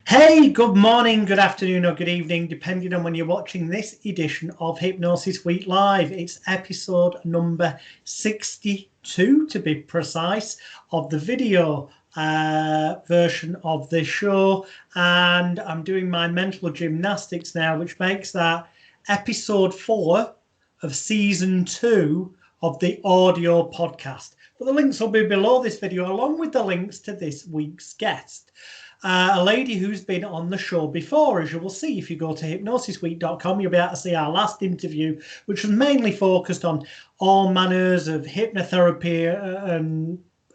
Hey, good morning, good afternoon, or good evening, depending on when you're watching this edition of Hypnosis Week Live. It's episode number 62, to be precise, of the video version of the show. And I'm doing my mental gymnastics now, which makes that episode 4 of season 2 of the audio podcast. But the links will be below this video, along with the links to this week's guest. A lady who's been on the show before. As you will see, if you go to hypnosisweek.com, you'll be able to see our last interview, which was mainly focused on all manners of hypnotherapy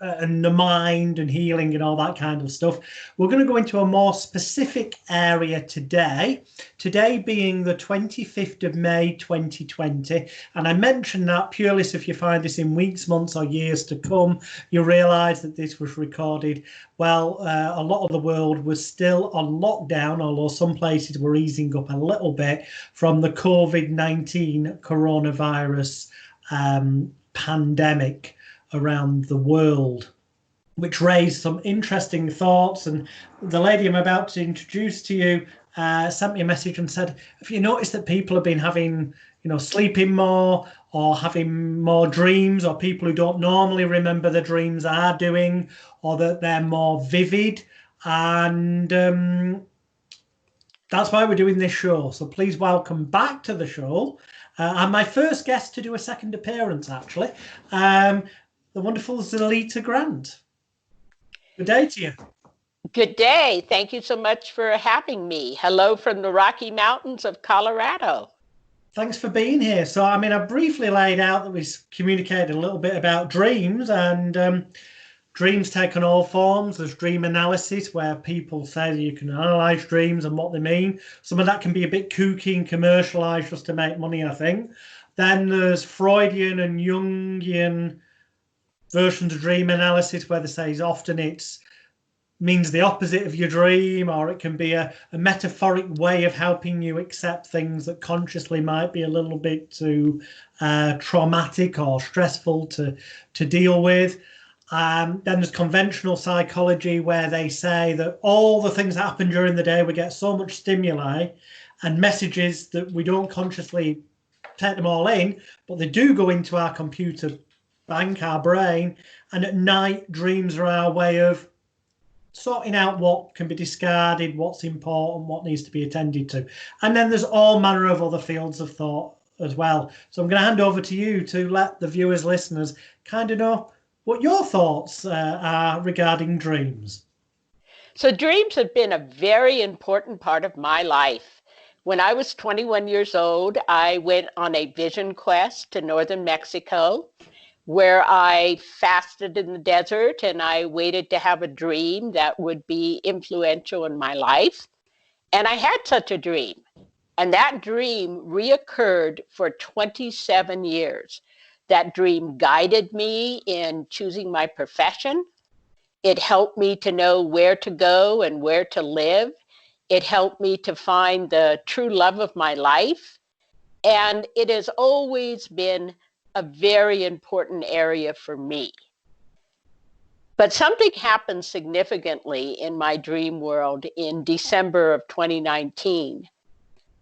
and the mind and healing and all that kind of stuff. We're going to go into a more specific area today being the 25th of May 2020. And I mention that purely so if you find this in weeks, months or years to come, you'll realise that this was recorded while a lot of the world was still on lockdown, although some places were easing up a little bit from the COVID-19 coronavirus pandemic around the world, which raised some interesting thoughts. And the lady I'm about to introduce to you sent me a message and said, have you noticed that people have been having, sleeping more or having more dreams, or people who don't normally remember the dreams are doing, or that they're more vivid? And that's why we're doing this show. So please welcome back to the show. And my first guest to do a second appearance, actually, the wonderful Zoilita Grant. Good day to you. Good day. Thank you so much for having me. Hello from the Rocky Mountains of Colorado. Thanks for being here. So, I briefly laid out that we communicated a little bit about dreams, and dreams take on all forms. There's dream analysis, where people say that you can analyze dreams and what they mean. Some of that can be a bit kooky and commercialized just to make money, I think. Then there's Freudian and Jungian versions of dream analysis, where they say often it means the opposite of your dream, or it can be a metaphoric way of helping you accept things that consciously might be a little bit too traumatic or stressful to deal with. Then there's conventional psychology, where they say that all the things that happen during the day, we get so much stimuli and messages that we don't consciously take them all in, but they do go into our computer bank, our brain, and at night dreams are our way of sorting out what can be discarded, what's important, what needs to be attended to. And then there's all manner of other fields of thought as well. So I'm going to hand over to you to let the viewers, listeners, kind of know what your thoughts are regarding dreams. So dreams have been a very important part of my life. When I was 21 years old, I went on a vision quest to northern Mexico, where I fasted in the desert and I waited to have a dream that would be influential in my life. And I had such a dream. And that dream reoccurred for 27 years. That dream guided me in choosing my profession. It helped me to know where to go and where to live. It helped me to find the true love of my life. And it has always been a very important area for me. But something happened significantly in my dream world in December of 2019.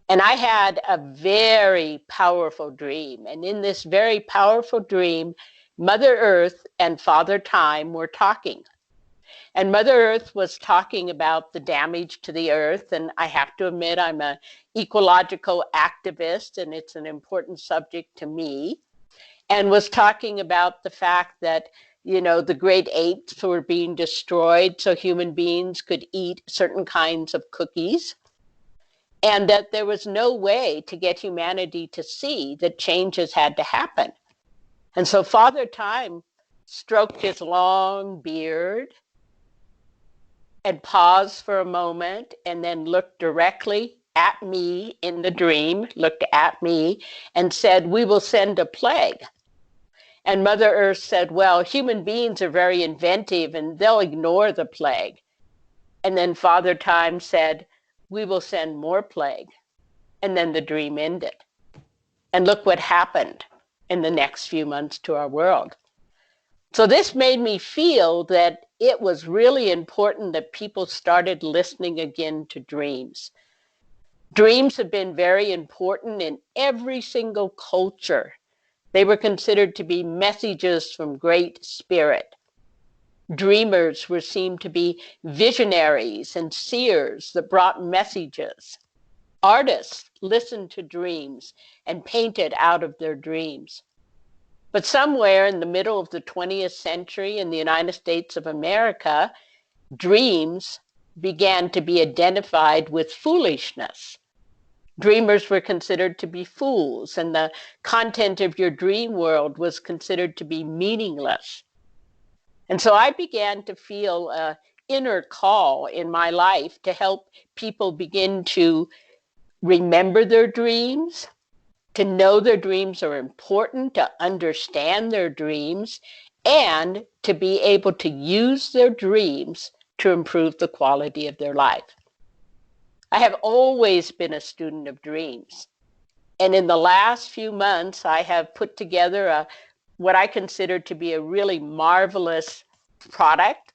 And I had a very powerful dream. And in this very powerful dream, Mother Earth and Father Time were talking. And Mother Earth was talking about the damage to the earth. And I have to admit, I'm an ecological activist, and it's an important subject to me. And was talking about the fact that, the great apes were being destroyed so human beings could eat certain kinds of cookies, and that there was no way to get humanity to see that changes had to happen. And so Father Time stroked his long beard and paused for a moment and then looked directly at me in the dream, looked at me and said, "We will send a plague." And Mother Earth said, "Well, human beings are very inventive and they'll ignore the plague." And then Father Time said, "We will send more plague." And then the dream ended. And look what happened in the next few months to our world. So this made me feel that it was really important that people started listening again to dreams. Dreams have been very important in every single culture. They were considered to be messages from Great Spirit. Dreamers were seen to be visionaries and seers that brought messages. Artists listened to dreams and painted out of their dreams. But somewhere in the middle of the 20th century in the United States of America, dreams began to be identified with foolishness. Dreamers were considered to be fools, and the content of your dream world was considered to be meaningless. And so I began to feel an inner call in my life to help people begin to remember their dreams, to know their dreams are important, to understand their dreams, and to be able to use their dreams to improve the quality of their life. I have always been a student of dreams. And in the last few months, I have put together what I consider to be a really marvelous product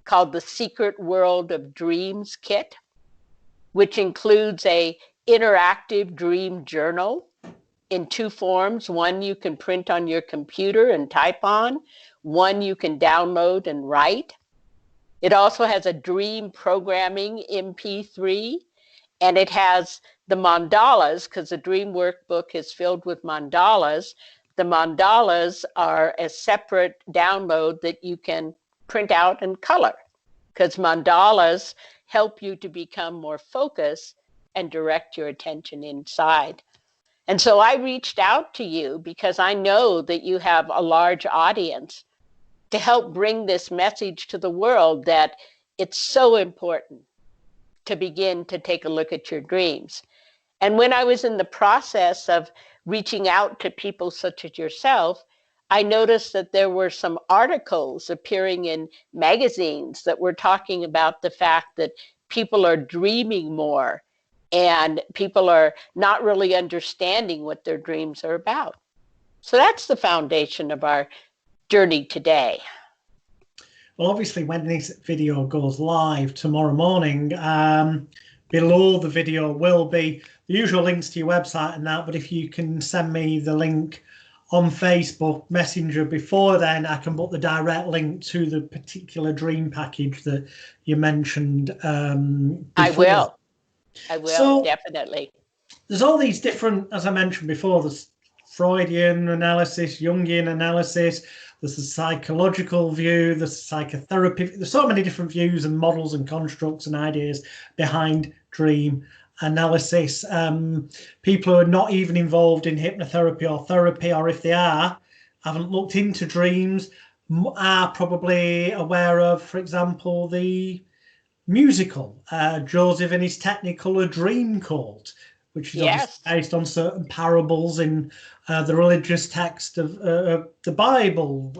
called the Secret World of Dreams Kit, which includes a interactive dream journal in two forms. One you can print on your computer and type on, one you can download and write. It also has a dream programming MP3, and it has the mandalas, because the dream workbook is filled with mandalas. The mandalas are a separate download that you can print out and color, because mandalas help you to become more focused and direct your attention inside. And so I reached out to you because I know that you have a large audience to help bring this message to the world that it's so important to begin to take a look at your dreams. And when I was in the process of reaching out to people such as yourself, I noticed that there were some articles appearing in magazines that were talking about the fact that people are dreaming more and people are not really understanding what their dreams are about. So that's the foundation of our journey today. Well, obviously, when this video goes live tomorrow morning, below the video will be the usual links to your website and that. But if you can send me the link on Facebook Messenger before then, I can put the direct link to the particular dream package that you mentioned before. I will, so, definitely. There's all these different, as I mentioned before, there's Freudian analysis, Jungian analysis, there's the psychological view, there's psychotherapy. There's so many different views and models and constructs and ideas behind dream analysis. People who are not even involved in hypnotherapy or therapy, or if they are, haven't looked into dreams, are probably aware of, for example, the musical Joseph and his Technicolor Dreamcoat, which is obviously based on certain parables in the religious text of the Bible.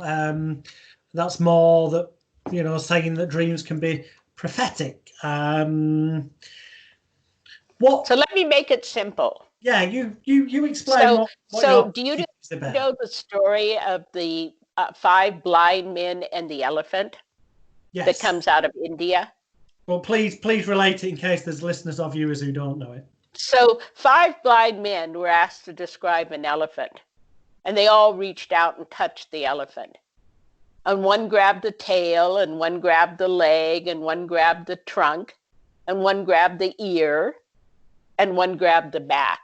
That's more that, you know, saying that dreams can be prophetic. So let me make it simple. Yeah, you explain. So do you know the story of the 5 blind men and the elephant? Yes. That comes out of India? Well, please relate it in case there's listeners or viewers who don't know it. So 5 blind men were asked to describe an elephant, and they all reached out and touched the elephant. And one grabbed the tail, and one grabbed the leg, and one grabbed the trunk, and one grabbed the ear, and one grabbed the back.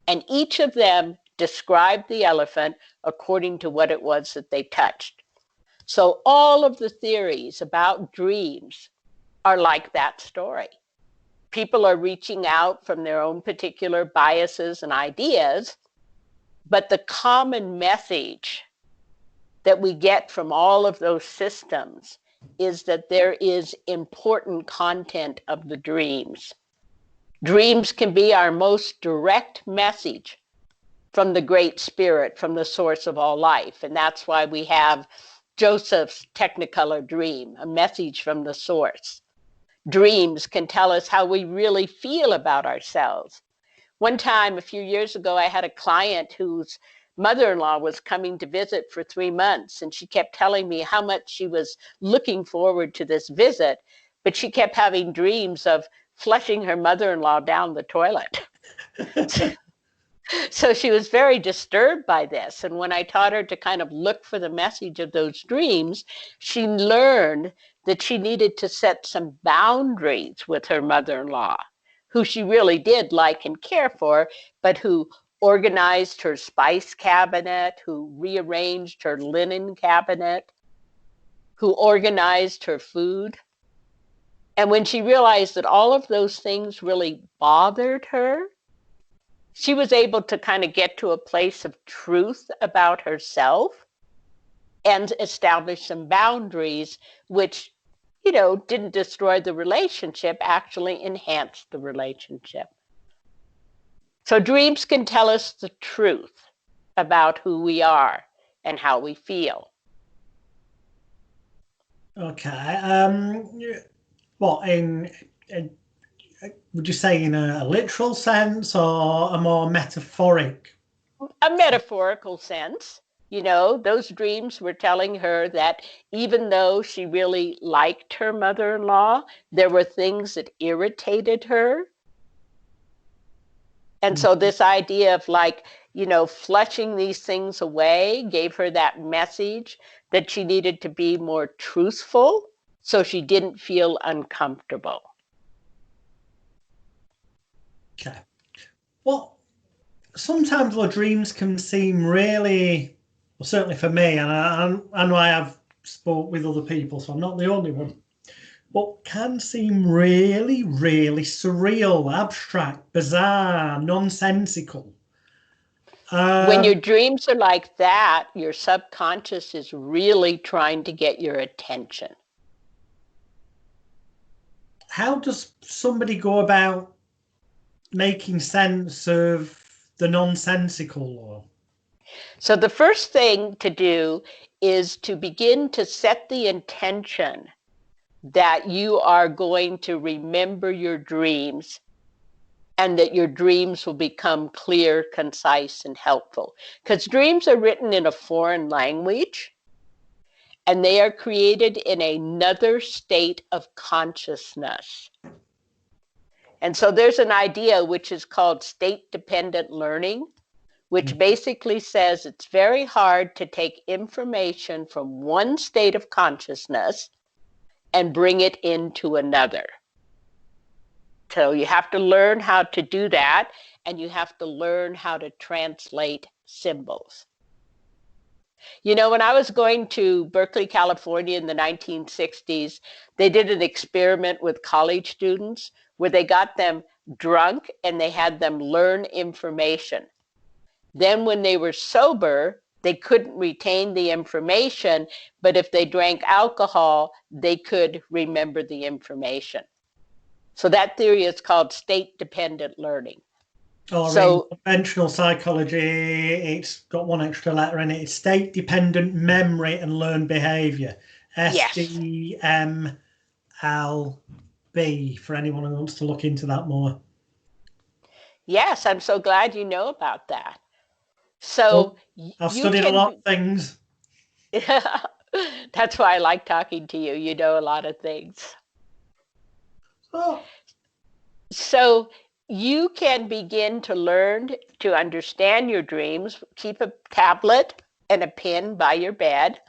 And each of them described the elephant according to what it was that they touched. So all of the theories about dreams are like that story. People are reaching out from their own particular biases and ideas, but the common message that we get from all of those systems is that there is important content of the dreams. Dreams can be our most direct message from the Great Spirit, from the source of all life. And that's why we have Joseph's Technicolor dream, a message from the source. Dreams can tell us how we really feel about ourselves. One time, a few years ago, I had a client whose mother-in-law was coming to visit for 3 months, and she kept telling me how much she was looking forward to this visit, but she kept having dreams of flushing her mother-in-law down the toilet. So she was very disturbed by this. And when I taught her to kind of look for the message of those dreams, she learned that she needed to set some boundaries with her mother-in-law, who she really did like and care for, but who organized her spice cabinet, who rearranged her linen cabinet, who organized her food. And when she realized that all of those things really bothered her, she was able to kind of get to a place of truth about herself and establish some boundaries, which, didn't destroy the relationship, actually enhanced the relationship. So dreams can tell us the truth about who we are and how we feel. Okay. What in would you say in a literal sense or a more metaphoric? A metaphorical sense. Those dreams were telling her that even though she really liked her mother-in-law, there were things that irritated her. And so this idea of flushing these things away gave her that message that she needed to be more truthful so she didn't feel uncomfortable. Okay. Well, sometimes our dreams can seem really, well, certainly for me, and I know I have spoke with other people, so I'm not the only one, but can seem really, really surreal, abstract, bizarre, nonsensical. When your dreams are like that, your subconscious is really trying to get your attention. How does somebody go about making sense of the nonsensical? So the first thing to do is to begin to set the intention that you are going to remember your dreams and that your dreams will become clear, concise, and helpful. Because dreams are written in a foreign language, and they are created in another state of consciousness. And so there's an idea which is called state-dependent learning, which basically says it's very hard to take information from one state of consciousness and bring it into another. So you have to learn how to do that, and you have to learn how to translate symbols. When I was going to Berkeley, California in the 1960s, they did an experiment with college students where they got them drunk and they had them learn information. Then when they were sober, they couldn't retain the information, but if they drank alcohol, they could remember the information. So that theory is called state-dependent learning. Or in conventional psychology, it's got one extra letter in it. It's state-dependent memory and learned behavior. SDMLB, for anyone who wants to look into that more. Yes, I'm so glad you know about that. So I've studied a lot of things. That's why I like talking to you. You know a lot of things. Oh. So you can begin to learn to understand your dreams. Keep a tablet and a pen by your bed.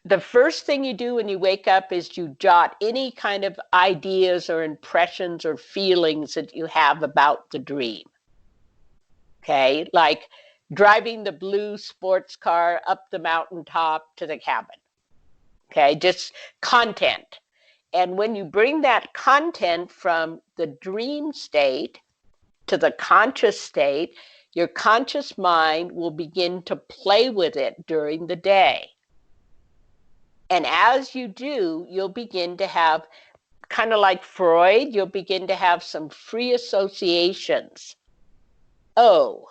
The first thing you do when you wake up is you jot any kind of ideas or impressions or feelings that you have about the dream. Okay, like driving the blue sports car up the mountaintop to the cabin. Okay, just content. And when you bring that content from the dream state to the conscious state, your conscious mind will begin to play with it during the day. And as you do, you'll begin to have, kind of like Freud, you'll begin to have some free associations. Oh,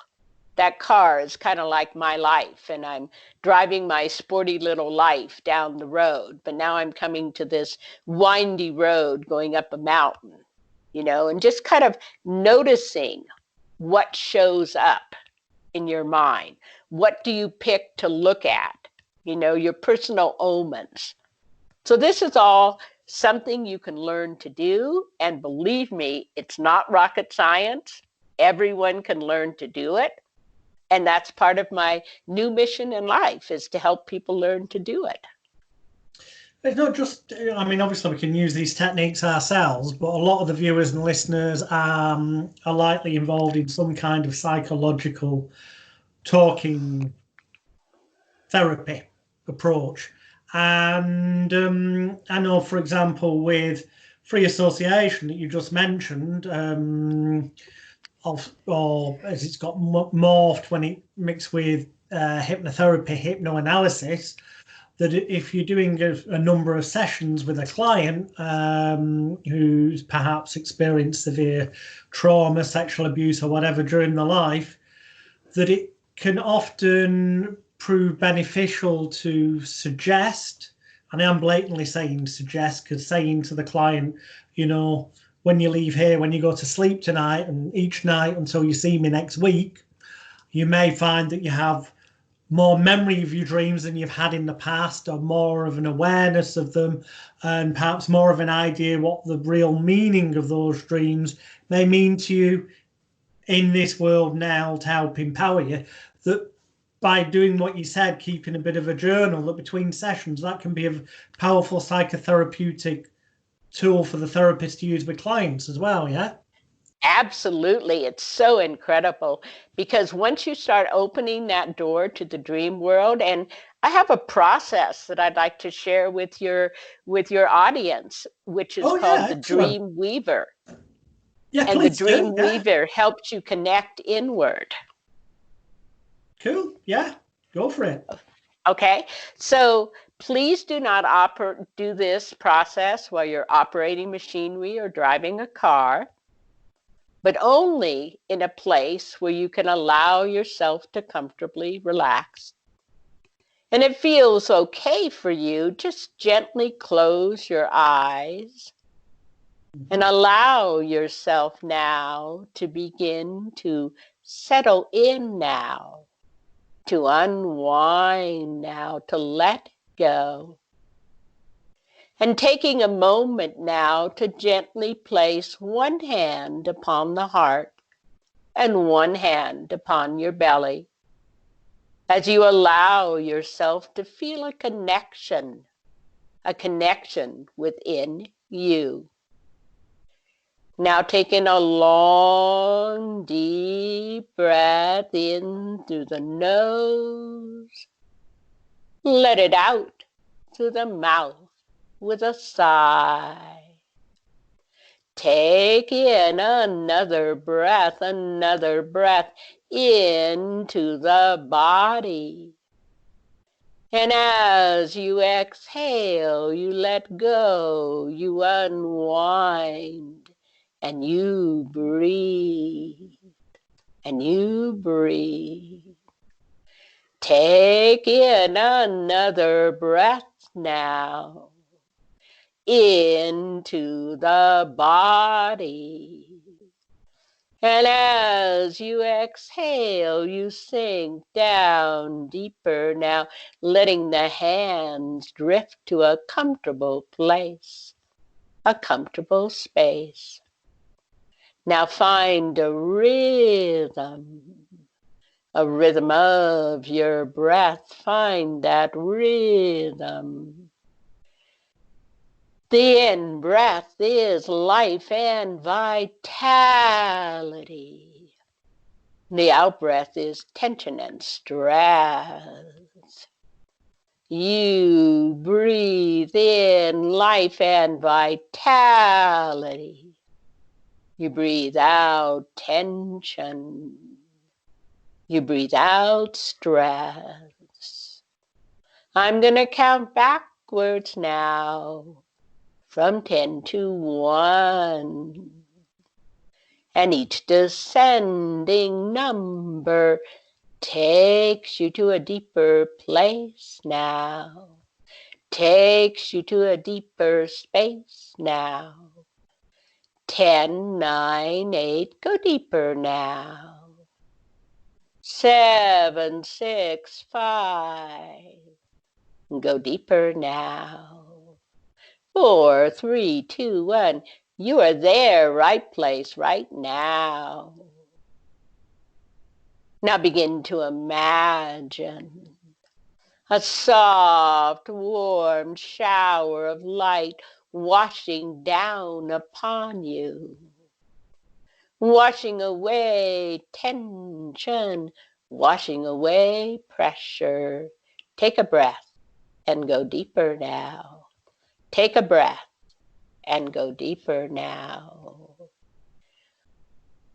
that car is kind of like my life, and I'm driving my sporty little life down the road, but now I'm coming to this windy road going up a mountain, and just kind of noticing what shows up. in your mind? What do you pick to look at? You know, your personal omens. So this is all something you can learn to do. And believe me, it's not rocket science. Everyone can learn to do it. And that's part of my new mission in life, is to help people learn to do it. It's not just, I mean, obviously we can use these techniques ourselves, but a lot of the viewers and listeners are likely involved in some kind of psychological talking therapy approach. And I know, for example, with free association that you just mentioned, or as it's got morphed when it mixed with hypnotherapy, hypnoanalysis, that if you're doing a number of sessions with a client who's perhaps experienced severe trauma, sexual abuse, or whatever during their life, that it can often prove beneficial to suggest, and I'm blatantly saying suggest, because saying to the client, you know, when you leave here, when you go to sleep tonight, and each night until you see me next week, you may find that you have more memory of your dreams than you've had in the past, or more of an awareness of them, and perhaps more of an idea what the real meaning of those dreams may mean to you in this world now, to help empower you. That by doing what you said, keeping a bit of a journal, that between sessions, that can be a powerful psychotherapeutic tool for the therapist to use with clients as well, yeah? Absolutely. It's so incredible, because once you start opening that door to the dream world, and I have a process that I'd like to share with your audience, which is Oh, called yeah, the excellent. Dream Weaver. Yeah, And the please do. Dream Yeah, Weaver helps you connect inward. cool. Yeah, go for it. Okay, so please do not do this process while you're operating machinery or driving a car, but only in a place where you can allow yourself to comfortably relax. And it feels okay for you, just gently close your eyes and allow yourself now to begin to settle in now, to unwind now, to let go. And taking a moment now to gently place one hand upon the heart and one hand upon your belly, as you allow yourself to feel a connection within you. Now taking a long, deep breath in through the nose, let it out through the mouth with a sigh. Take in another breath into the body. And as you exhale, you let go, you unwind, and you breathe, and you breathe. Take in another breath now into the body. And as you exhale, you sink down deeper now, letting the hands drift to a comfortable place, a comfortable space. Now find a rhythm of your breath. Find that rhythm. The in-breath is life and vitality. The out-breath is tension and stress. You breathe in life and vitality. You breathe out tension. You breathe out stress. I'm going to count backwards now from 10 to 1. And each descending number takes you to a deeper place now. Takes you to a deeper space now. 10, 9, 8, go deeper now. 7, 6, 5. Go deeper now. 4, 3, 2, 1. You are there, right place, right now. Now begin to imagine a soft, warm shower of light washing down upon you, washing away tension, washing away pressure. Take a breath and go deeper now. Take a breath and go deeper now.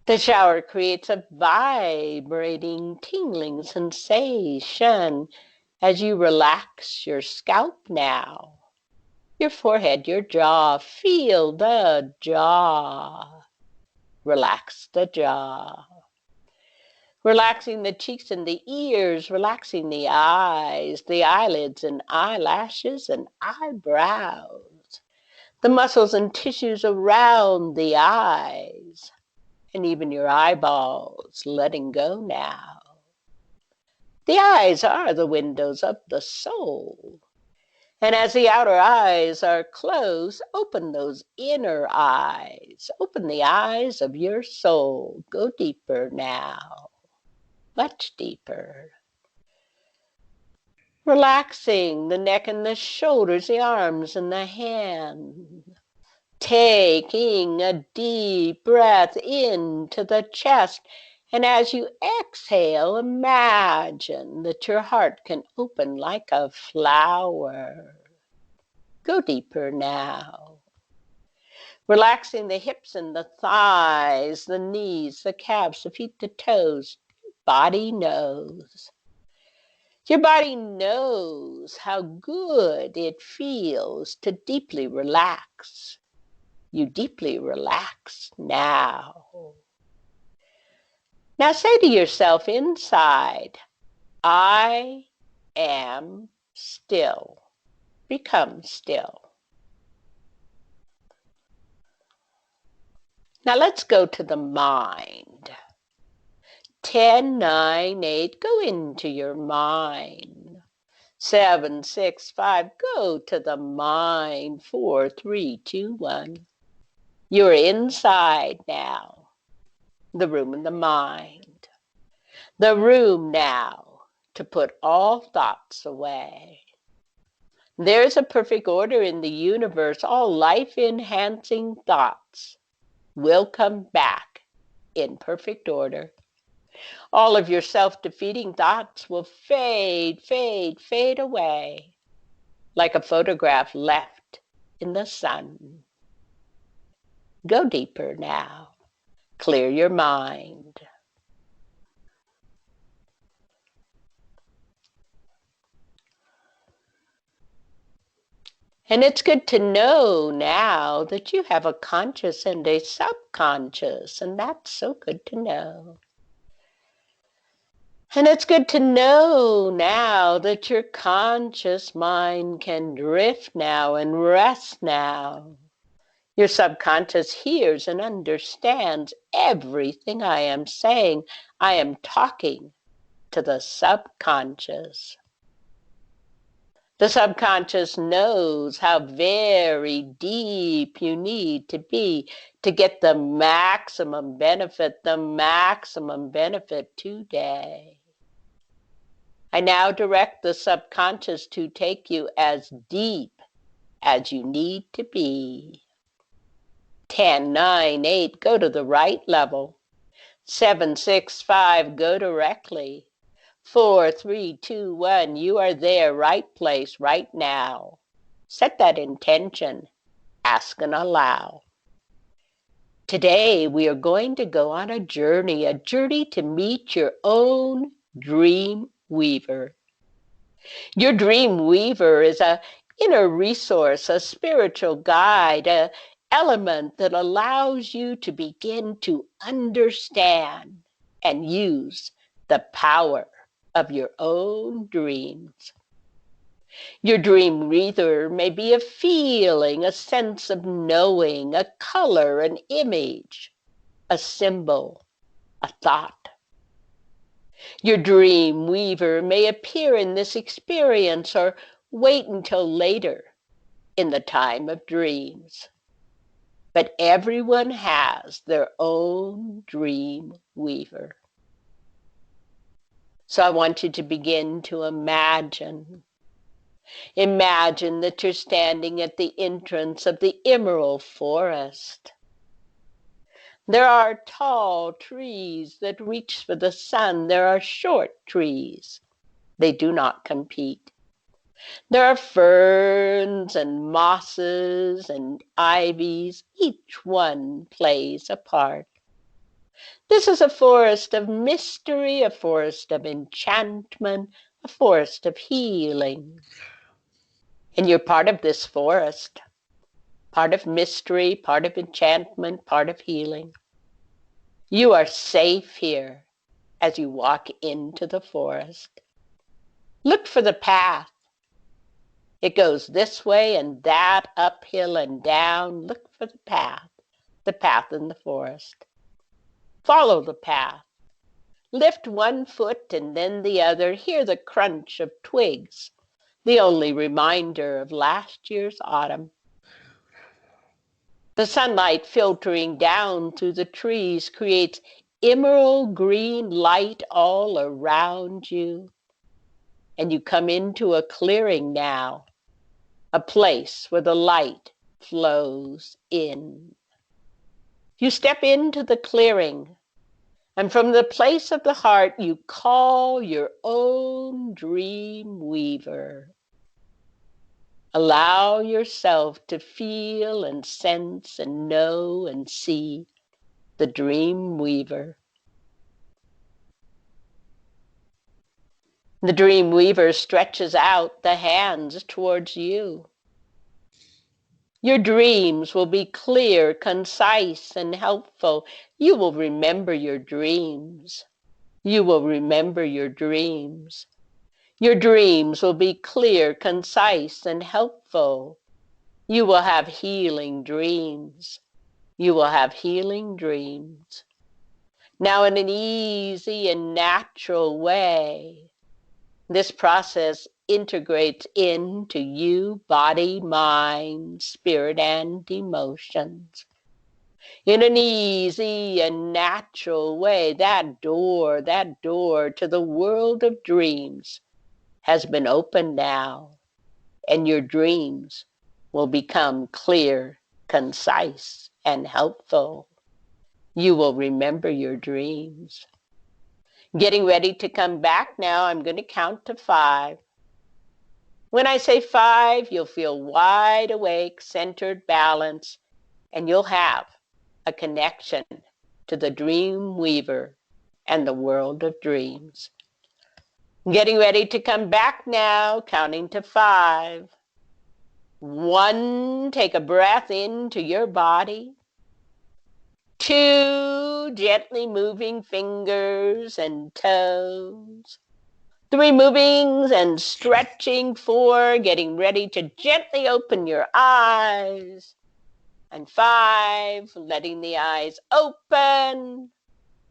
The shower creates a vibrating, tingling sensation as you relax your scalp now. Your forehead, your jaw, feel the jaw. Relax the jaw. Relaxing the cheeks and the ears, relaxing the eyes, the eyelids and eyelashes and eyebrows, the muscles and tissues around the eyes, and even your eyeballs, letting go now. The eyes are the windows of the soul. And as the outer eyes are closed, open those inner eyes. Open the eyes of your soul. Go deeper now, much deeper. Relaxing the neck and the shoulders, the arms and the hands. Taking a deep breath into the chest. And as you exhale, imagine that your heart can open like a flower. Go deeper now. Relaxing the hips and the thighs, the knees, the calves, the feet, the toes. Your body knows. Your body knows how good it feels to deeply relax. You deeply relax now. Now say to yourself inside, I am still. Become still. Now let's go to the mind. 10, 9, 8, go into your mind. 7, 6, 5, go to the mind. 4, 3, 2, 1. You're inside now. The room in the mind. The room now to put all thoughts away. There's a perfect order in the universe. All life-enhancing thoughts will come back in perfect order. All of your self-defeating thoughts will fade, fade, fade away like a photograph left in the sun. Go deeper now. Clear your mind. And it's good to know now that you have a conscious and a subconscious, and that's so good to know. And it's good to know now that your conscious mind can drift now and rest now. Your subconscious hears and understands everything I am saying. I am talking to the subconscious. The subconscious knows how very deep you need to be to get the maximum benefit today. I now direct the subconscious to take you as deep as you need to be. 10, 9, 8, go to the right level. 7, 6, 5, go directly. 4, 3, 2, 1, you are there, right place, right now. Set that intention. Ask and allow. Today we are going to go on a journey to meet your own dream weaver. Your dream weaver is an inner resource, a spiritual guide, an element that allows you to begin to understand and use the power of your own dreams. Your dream weaver may be a feeling, a sense of knowing, a color, an image, a symbol, a thought. Your dream weaver may appear in this experience or wait until later in the time of dreams. But everyone has their own dream weaver. So I want you to begin to imagine. Imagine that you're standing at the entrance of the emerald forest. There are tall trees that reach for the sun. There are short trees. They do not compete. There are ferns and mosses and ivies. Each one plays a part. This is a forest of mystery, a forest of enchantment, a forest of healing. And you're part of this forest, part of mystery, part of enchantment, part of healing. You are safe here as you walk into the forest. Look for the path. It goes this way and that, uphill and down. Look for the path in the forest. Follow the path. Lift one foot and then the other. Hear the crunch of twigs, the only reminder of last year's autumn. The sunlight filtering down through the trees creates emerald green light all around you. And you come into a clearing now, a place where the light flows in. You step into the clearing, and from the place of the heart, you call your own dream weaver. Allow yourself to feel and sense and know and see the dream weaver. The dream weaver stretches out the hands towards you. Your dreams will be clear, concise, and helpful. You will remember your dreams. You will remember your dreams. Your dreams will be clear, concise, and helpful. You will have healing dreams. You will have healing dreams. Now, in an easy and natural way, this process integrates into you, body, mind, spirit, and emotions. In an easy and natural way, that door to the world of dreams has been opened now, and your dreams will become clear, concise, and helpful. You will remember your dreams. Getting ready to come back now, I'm going to count to 5. When I say 5, you'll feel wide awake, centered, balanced, and you'll have a connection to the dream weaver and the world of dreams. Getting ready to come back now, counting to 5. 1, take a breath into your body. 2, gently moving fingers and toes. 3, moving and stretching. 4, getting ready to gently open your eyes. And 5, letting the eyes open,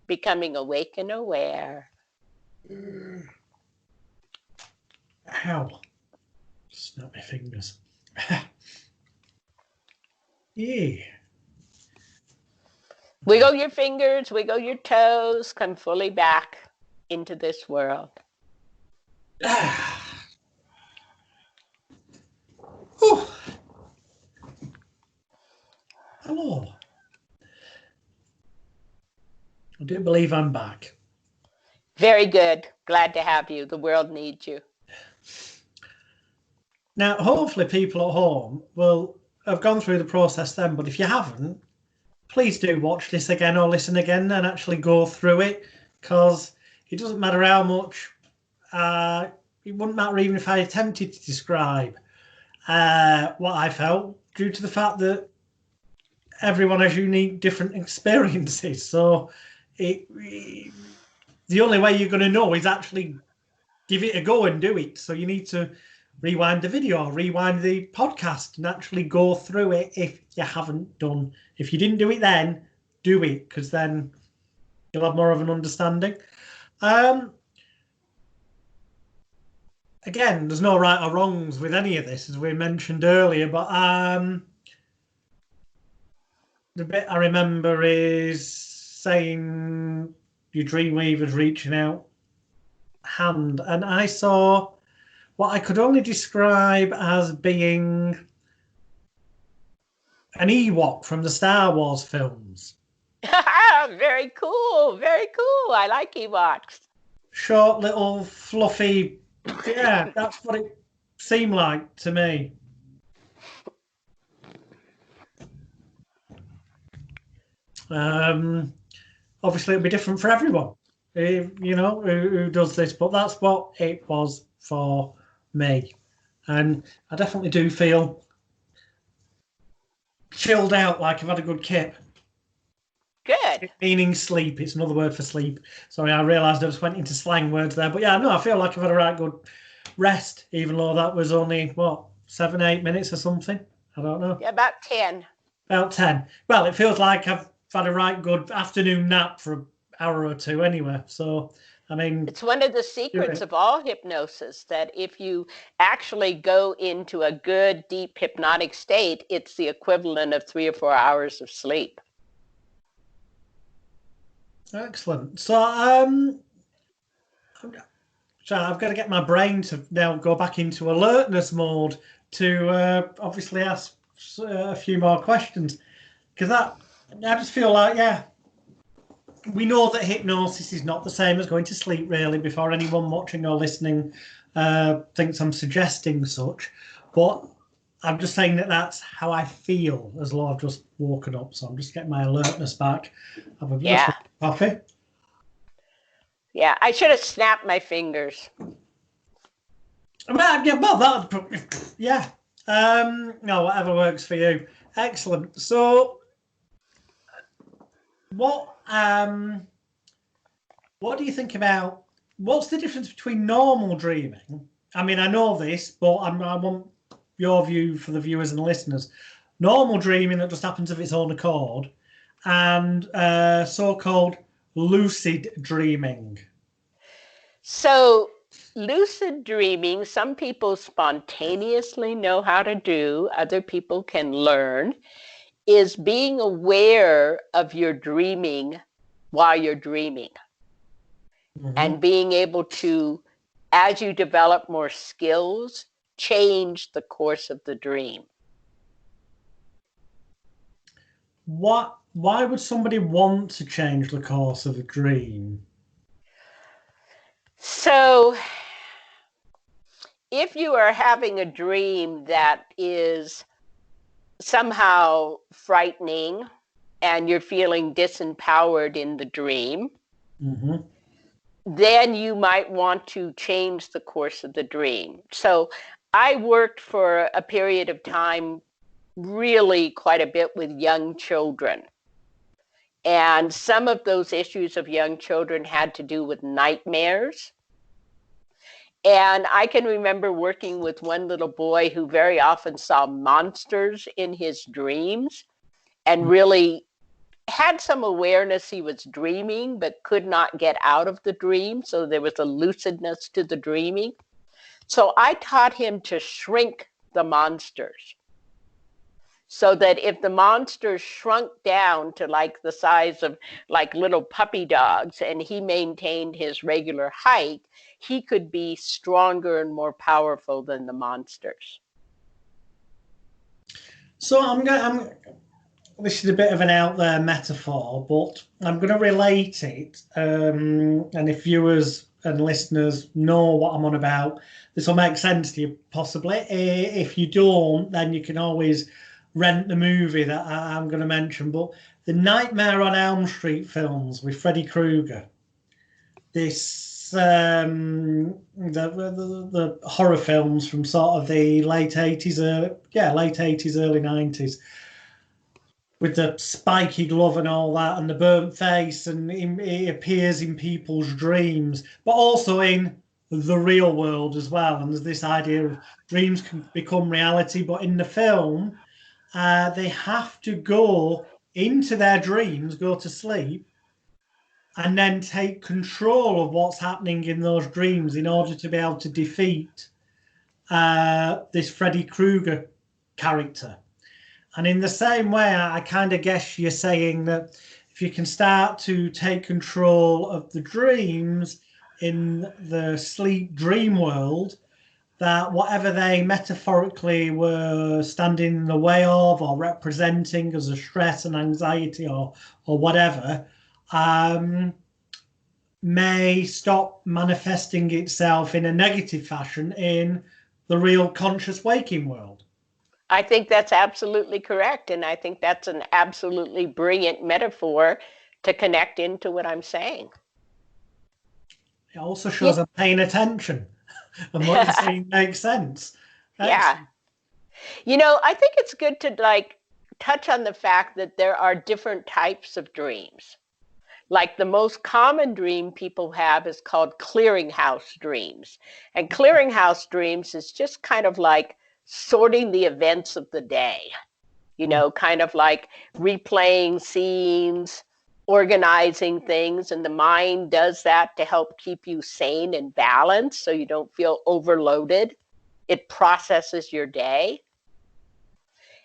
becoming awake and aware. Ow. Snap my fingers. Yeah. Wiggle your fingers, wiggle your toes, come fully back into this world. Hello. I do believe I'm back. Very good. Glad to have you. The world needs you. Now, hopefully people at home will have gone through the process then, but if you haven't, please do watch this again or listen again and actually go through it, because it doesn't matter how much, it wouldn't matter even if I attempted to describe what I felt, due to the fact that everyone has unique, different experiences. So the only way you're going to know is actually give it a go and do it. So you need to rewind the video, rewind the podcast, and actually go through it if you haven't done. If you didn't do it then, do it, because then you'll have more of an understanding. again, there's no right or wrongs with any of this, as we mentioned earlier, but the bit I remember is saying your Dreamweaver's reaching out hand, and I saw what I could only describe as being an Ewok from the Star Wars films. Very cool. Very cool. I like Ewoks. Short, little, fluffy. Yeah, that's what it seemed like to me. Obviously, it'll be different for everyone, you know, who does this, but that's what it was for me. And I definitely do feel chilled out, like I've had a good kip. Good. Meaning sleep. It's another word for sleep. Sorry, I realised I just went into slang words there. But yeah, no, I feel like I've had a right good rest, even though that was only, what, 7, 8 minutes or something? I don't know. Yeah, about 10. About 10. Well, it feels like I've had a right good afternoon nap for an hour or two anyway. So, I mean, it's one of the secrets of all hypnosis that if you actually go into a good, deep hypnotic state, it's the equivalent of 3 or 4 hours of sleep. Excellent. So, I've got to get my brain to now go back into alertness mode to obviously ask a few more questions, because I just feel like, yeah, we know that hypnosis is not the same as going to sleep, really, before anyone watching or listening thinks I'm suggesting such. But I'm just saying that that's how I feel as though I've just woken up. So I'm just getting my alertness back. Have a bit of coffee. Yeah, I should have snapped my fingers. Well, yeah. No, whatever works for you. Excellent. So, what do you think about, what's the difference between normal dreaming? I mean, I know this, but I want your view for the viewers and listeners. Normal dreaming that just happens of its own accord, and so-called lucid dreaming. So, lucid dreaming, some people spontaneously know how to do, other people can learn, is being aware of your dreaming while you're dreaming. Mm-hmm. And being able to, as you develop more skills, change the course of the dream. Why would somebody want to change the course of a dream? So, if you are having a dream that is somehow frightening and you're feeling disempowered in the dream, mm-hmm. then you might want to change the course of the dream. So I worked for a period of time really quite a bit with young children. And some of those issues of young children had to do with nightmares. And I can remember working with one little boy who very often saw monsters in his dreams and really had some awareness he was dreaming, but could not get out of the dream. So there was a lucidness to the dreaming. So I taught him to shrink the monsters, so that if the monsters shrunk down to like the size of like little puppy dogs and he maintained his regular height, he could be stronger and more powerful than the monsters. So this is a bit of an out there metaphor, but I'm going to relate it. And if viewers and listeners know what I'm on about, this will make sense to you, possibly. If you don't, then you can always rent the movie that I'm going to mention. But the Nightmare on Elm Street films with Freddy Krueger, this the horror films from sort of the late 80s, late 80s, early 90s, with the spiky glove and all that, and the burnt face, and it appears in people's dreams, but also in the real world as well. And there's this idea of dreams can become reality, but in the film, they have to go into their dreams, go to sleep, and then take control of what's happening in those dreams in order to be able to defeat this Freddy Krueger character. And in the same way, I kind of guess you're saying that if you can start to take control of the dreams in the sleep dream world, that whatever they metaphorically were standing in the way of or representing as a stress and anxiety or whatever, may stop manifesting itself in a negative fashion in the real conscious waking world. I think that's absolutely correct. And I think that's an absolutely brilliant metaphor to connect into what I'm saying. It also shows I'm paying attention and what you're saying makes sense. Yeah. You know, I think it's good to like touch on the fact that there are different types of dreams. Like the most common dream people have is called clearinghouse dreams. And clearinghouse dreams is just kind of like sorting the events of the day, you know, kind of like replaying scenes, organizing things. And the mind does that to help keep you sane and balanced so you don't feel overloaded. It processes your day.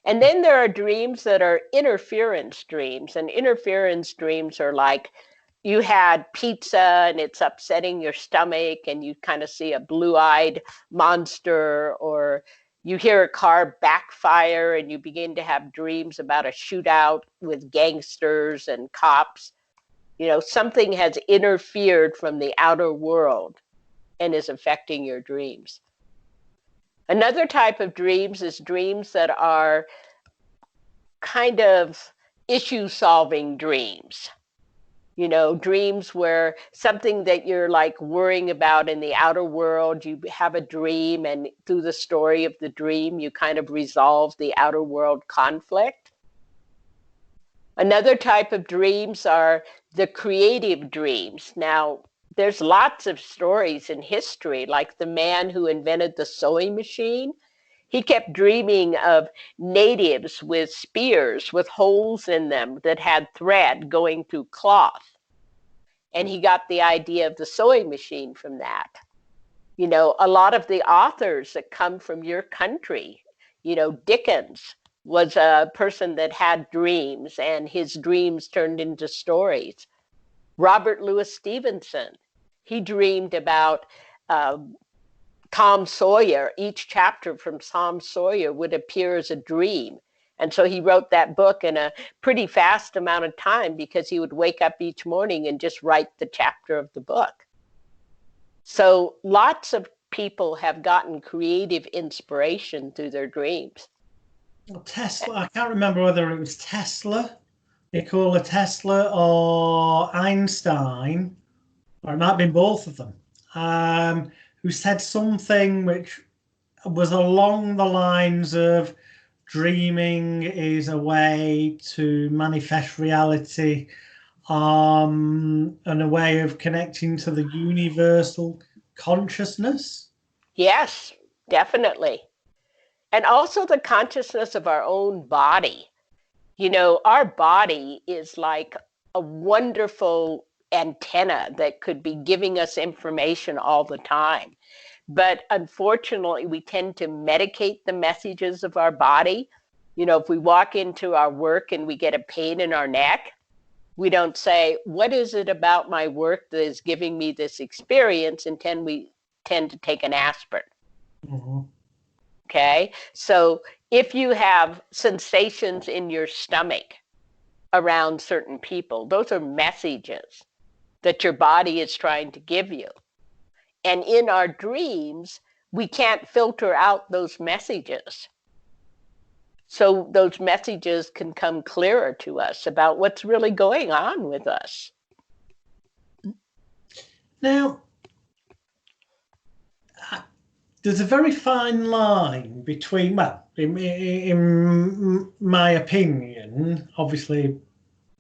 And then there are dreams that are interference dreams. And interference dreams are like you had pizza and it's upsetting your stomach and you kind of see a blue-eyed monster, or you hear a car backfire and you begin to have dreams about a shootout with gangsters and cops. You know, something has interfered from the outer world and is affecting your dreams. Another type of dreams is dreams that are kind of issue-solving dreams. You know, dreams where something that you're like worrying about in the outer world, you have a dream, and through the story of the dream, you kind of resolve the outer world conflict. Another type of dreams are the creative dreams. Now, there's lots of stories in history, like the man who invented the sewing machine. He kept dreaming of natives with spears with holes in them that had thread going through cloth. And he got the idea of the sewing machine from that. You know, a lot of the authors that come from your country, you know, Dickens was a person that had dreams, and his dreams turned into stories. Robert Louis Stevenson, he dreamed about Tom Sawyer. Each chapter from Tom Sawyer would appear as a dream. And so he wrote that book in a pretty fast amount of time because he would wake up each morning and just write the chapter of the book. So lots of people have gotten creative inspiration through their dreams. Well, Tesla, I can't remember whether it was Tesla, Nikola Tesla, or Einstein, or it might have been both of them, who said something which was along the lines of dreaming is a way to manifest reality, and a way of connecting to the universal consciousness. Yes, definitely. And also the consciousness of our own body. You know, our body is like a wonderful antenna that could be giving us information all the time. But unfortunately, we tend to medicate the messages of our body. You know, if we walk into our work and we get a pain in our neck, we don't say, what is it about my work that is giving me this experience? And we tend to take an aspirin. Mm-hmm. Okay, so if you have sensations in your stomach around certain people, those are messages that your body is trying to give you. And in our dreams, we can't filter out those messages. So those messages can come clearer to us about what's really going on with us. Now, there's a very fine line between, well, in my opinion, obviously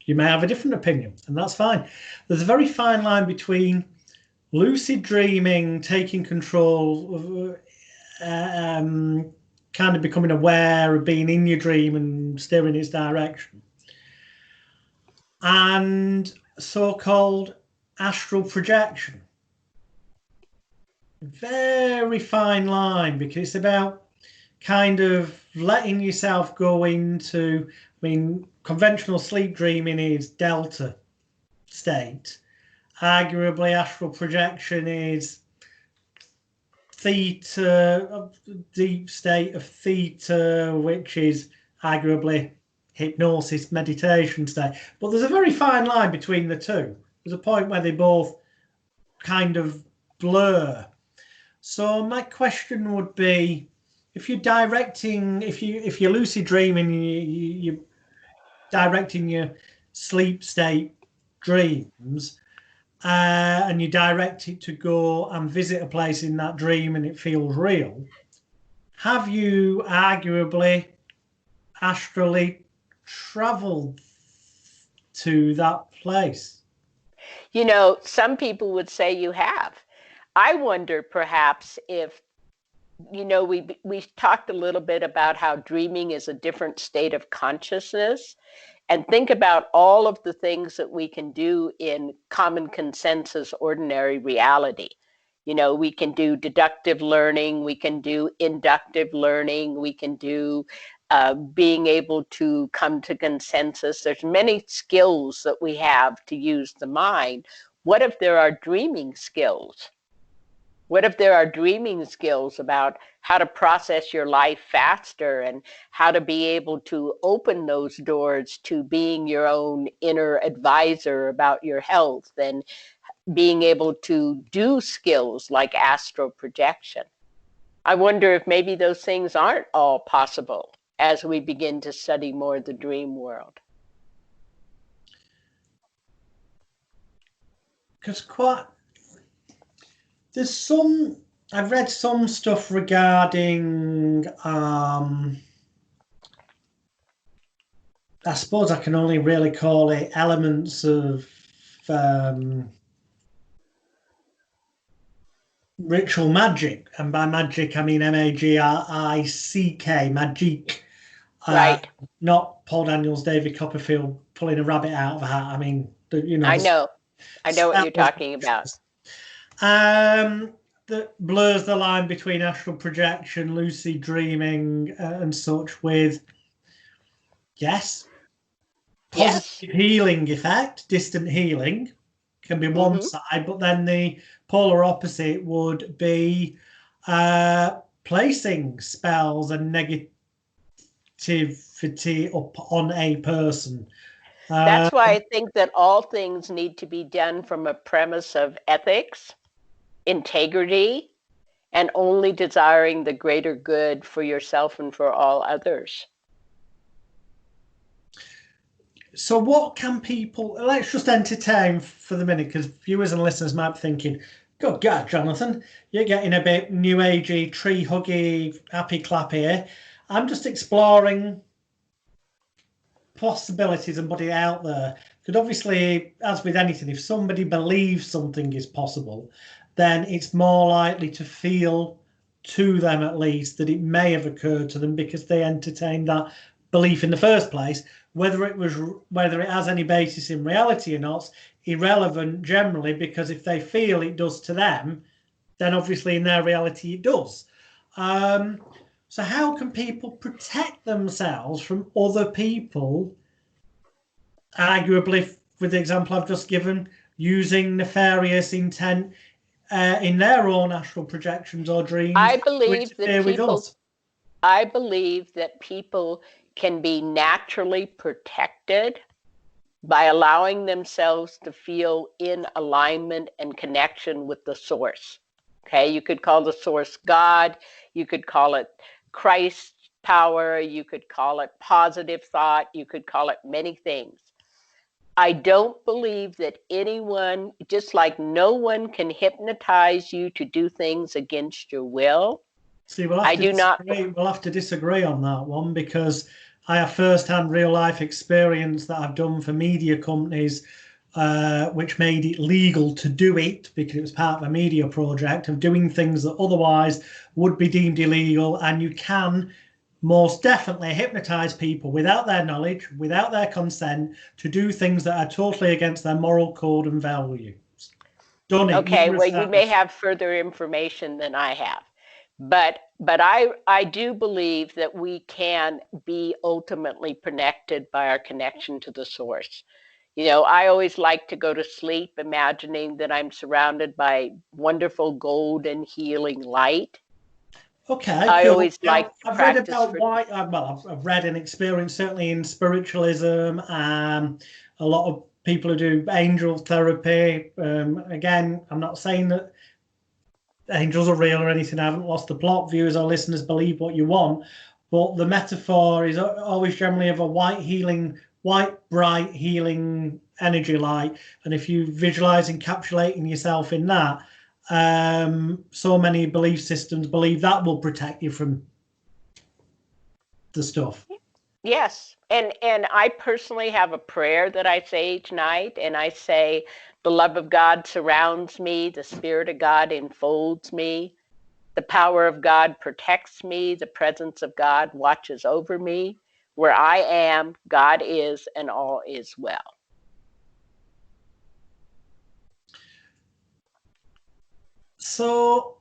you may have a different opinion, and that's fine. There's a very fine line between lucid dreaming, taking control, kind of becoming aware of being in your dream and steering its direction, and so-called astral projection. very fine line, because it's about kind of letting yourself go into, I mean, conventional sleep dreaming is delta state. Arguably, astral projection is theta, deep state of theta, which is arguably hypnosis, meditation state. But there's a very fine line between the two. There's a point where they both kind of blur. So my question would be, if you're directing, if you're lucid dreaming, you're directing your sleep state dreams, and you direct it to go and visit a place in that dream and it feels real, have you arguably astrally traveled to that place? You know, some people would say you have. I wonder perhaps if, you know, we talked a little bit about how dreaming is a different state of consciousness, and think about all of the things that we can do in common consensus, ordinary reality. You know, we can do deductive learning, we can do inductive learning, we can do being able to come to consensus. There's many skills that we have to use the mind. What if there are dreaming skills? What if there are dreaming skills about how to process your life faster and how to be able to open those doors to being your own inner advisor about your health and being able to do skills like astral projection? I wonder if maybe those things aren't all possible as we begin to study more the dream world. Because I've read some stuff regarding, I suppose I can only really call it elements of ritual magic, and by magic I mean MAGICK, magic. Right. Not Paul Daniels, David Copperfield pulling a rabbit out of a hat. I mean, I know what you're talking about. That blurs the line between astral projection, lucid dreaming, and such. With positive healing effect, distant healing can be one side, but then the polar opposite would be placing spells and negativity up on a person. That's why I think that all things need to be done from a premise of ethics, integrity, and only desiring the greater good for yourself and for all others. So what can people, let's just entertain for the minute, because viewers and listeners might be thinking, good God, Jonathan, you're getting a bit new agey, tree huggy, happy clappy here. I'm just exploring possibilities and putting it out there. Because obviously, as with anything, if somebody believes something is possible, then it's more likely to feel, to them at least, that it may have occurred to them because they entertained that belief in the first place. Whether it has any basis in reality or not, irrelevant generally, because if they feel it does to them, then obviously in their reality it does. So how can people protect themselves from other people, arguably, with the example I've just given, using nefarious intent in their own astral projections or dreams I believe to interfere with us? I believe that people can be naturally protected by allowing themselves to feel in alignment and connection with the source. Okay, you could call the source God, you could call it Christ power, you could call it positive thought, you could call it many things. I don't believe that anyone, just like no one can hypnotize you to do things against your will. See, we'll have to disagree on that one, because I have first-hand real-life experience that I've done for media companies, which made it legal to do it because it was part of a media project, of doing things that otherwise would be deemed illegal. And you can most definitely hypnotize people without their knowledge, without their consent, to do things that are totally against their moral code and values. done it. Okay, well, you may have further information than I have. But I do believe that we can be ultimately connected by our connection to the source. You know, I always like to go to sleep imagining that I'm surrounded by wonderful golden healing light. Okay, I cool. always Yeah, like to I've read practice about for. why. Well, I've read and experienced certainly in spiritualism. A lot of people who do angel therapy. Again, I'm not saying that angels are real or anything. I haven't lost the plot. Viewers or listeners, believe what you want, but the metaphor is always generally of a white, bright, healing energy light. And if you visualize encapsulating yourself in that, so many belief systems believe that will protect you from the stuff. Yes. And I personally have a prayer that I say each night, and I say, the love of God surrounds me, the Spirit of God enfolds me, the power of God protects me, the presence of God watches over me. Where I am, God is, and all is well. So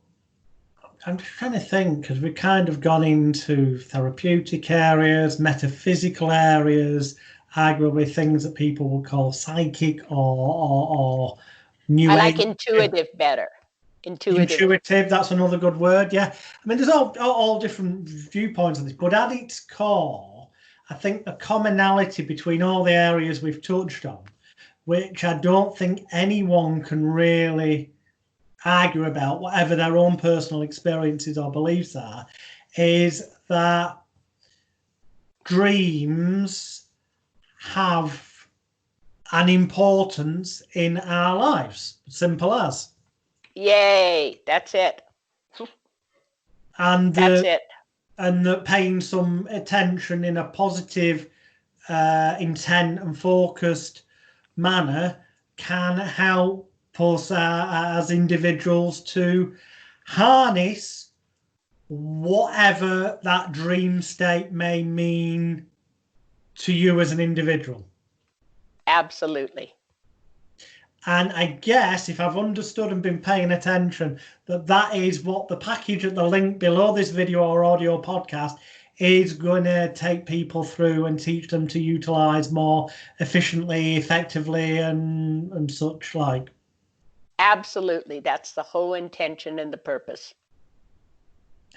I'm just trying to think, because we've kind of gone into therapeutic areas, metaphysical areas, arguably things that people would call psychic or I new like age. intuitive better. Intuitive. Intuitive, that's another good word. Yeah. I mean, there's all different viewpoints on this, but at its core, I think the commonality between all the areas we've touched on, which I don't think anyone can really argue about, whatever their own personal experiences or beliefs are, is that dreams have an importance in our lives. Simple as. Yay, that's it. And That's it. and that paying some attention in a positive, intent and focused manner can help us as individuals to harness whatever that dream state may mean to you as an individual. Absolutely. And I guess if I've understood and been paying attention, that is what the package at the link below this video or audio podcast is going to take people through and teach them to utilize more efficiently, effectively, and such like. Absolutely. That's the whole intention and the purpose.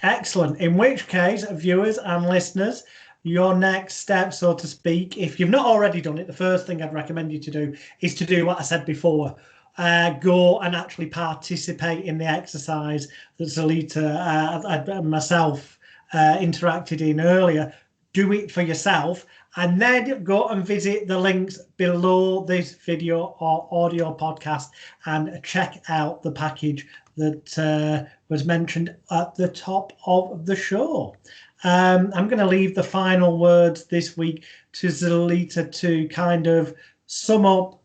Excellent. In which case, viewers and listeners, your next step, so to speak, if you've not already done it, the first thing I'd recommend you to do is to do what I said before. Go and actually participate in the exercise that Zoilita, myself, interacted in earlier. Do it for yourself, and then go and visit the links below this video or audio podcast and check out the package that was mentioned at the top of the show. I'm going to leave the final words this week to Zoilita to kind of sum up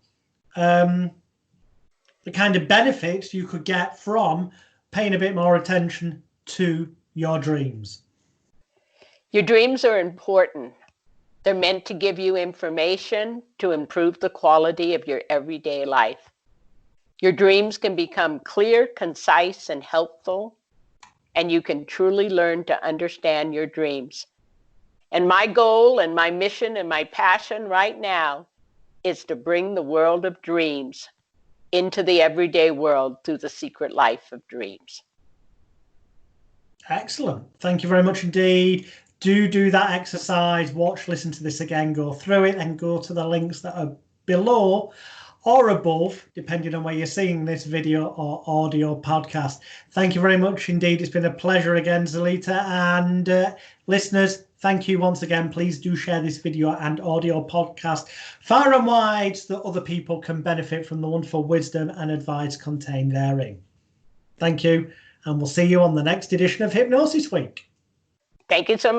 the kind of benefits you could get from paying a bit more attention to your dreams. Your dreams are important. They're meant to give you information to improve the quality of your everyday life. Your dreams can become clear, concise, and helpful, and you can truly learn to understand your dreams. And my goal and my mission and my passion right now is to bring the world of dreams into the everyday world through the secret life of dreams. Excellent. Thank you very much indeed. Do that exercise, watch, listen to this again, go through it, and go to the links that are below or above, depending on where you're seeing this video or audio podcast. Thank you very much indeed. It's been a pleasure again, Zoilita. And listeners, thank you once again. Please do share this video and audio podcast far and wide so that other people can benefit from the wonderful wisdom and advice contained therein. Thank you, and we'll see you on the next edition of Hypnosis Week. Thank you so much.